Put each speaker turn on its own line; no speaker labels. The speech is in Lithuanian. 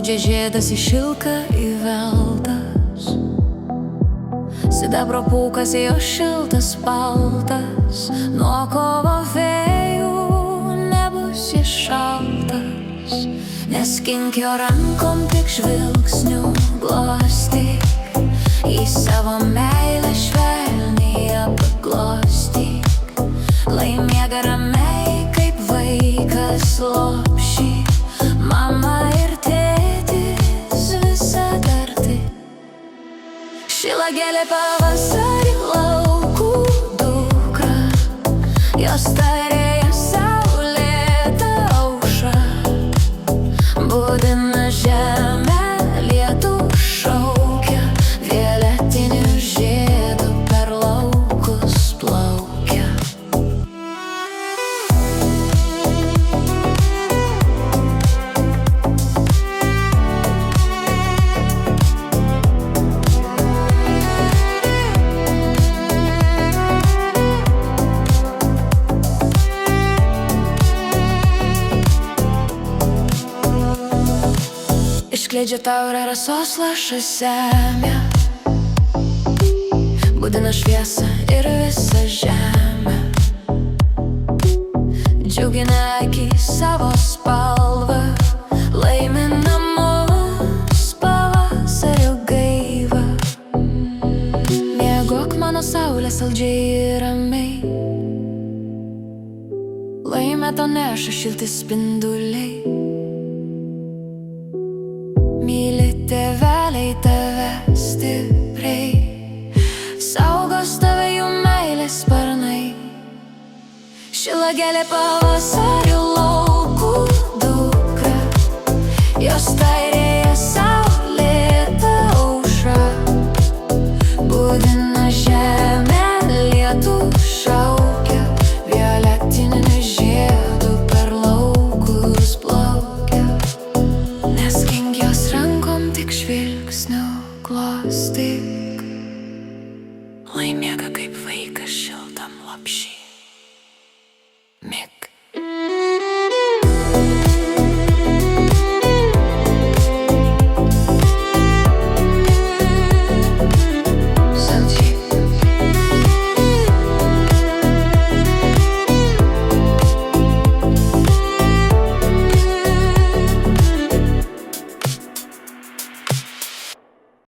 spaudžia žiedas į šilką įveltas, sidabro pūkas į jo šiltas paltas, nuo kovo vėjų nebus jis šaltas, neskink jo rankom, tik žvilgsniu glostyk, į savo meilę švelniai apglostyk, lai miega ramiai kaip vaikas lopšį, mama ir tėtis visad arti. Šilagėlė pavasarį laukų dukra, jos tarėja saulėta aušra, budina žemę, lietų šaukia, violetinių žiedų per laukus plaukia. Išskleidžia taurę rasos lašas semia, budina šviesą ir visą žemę, džiugina akį savo spalvą, laimi namus pavasario gaivą. Miegok mano saulė saldžiai ir ramiai, laimę tau neša šilti spinduliai. Myli tėveliai tave stipriai, saugos tave jų meilės sparnai. Šilagėlė pavasario laukų dukra, jos tarėja saulėta aušra, budina žemę, lietų šaukia, violetinių žiedų per laukus plaukia, neskink jos rankom, tik žvilgsniu glostyk, lai miega kaip vaikas šiltam lopšy.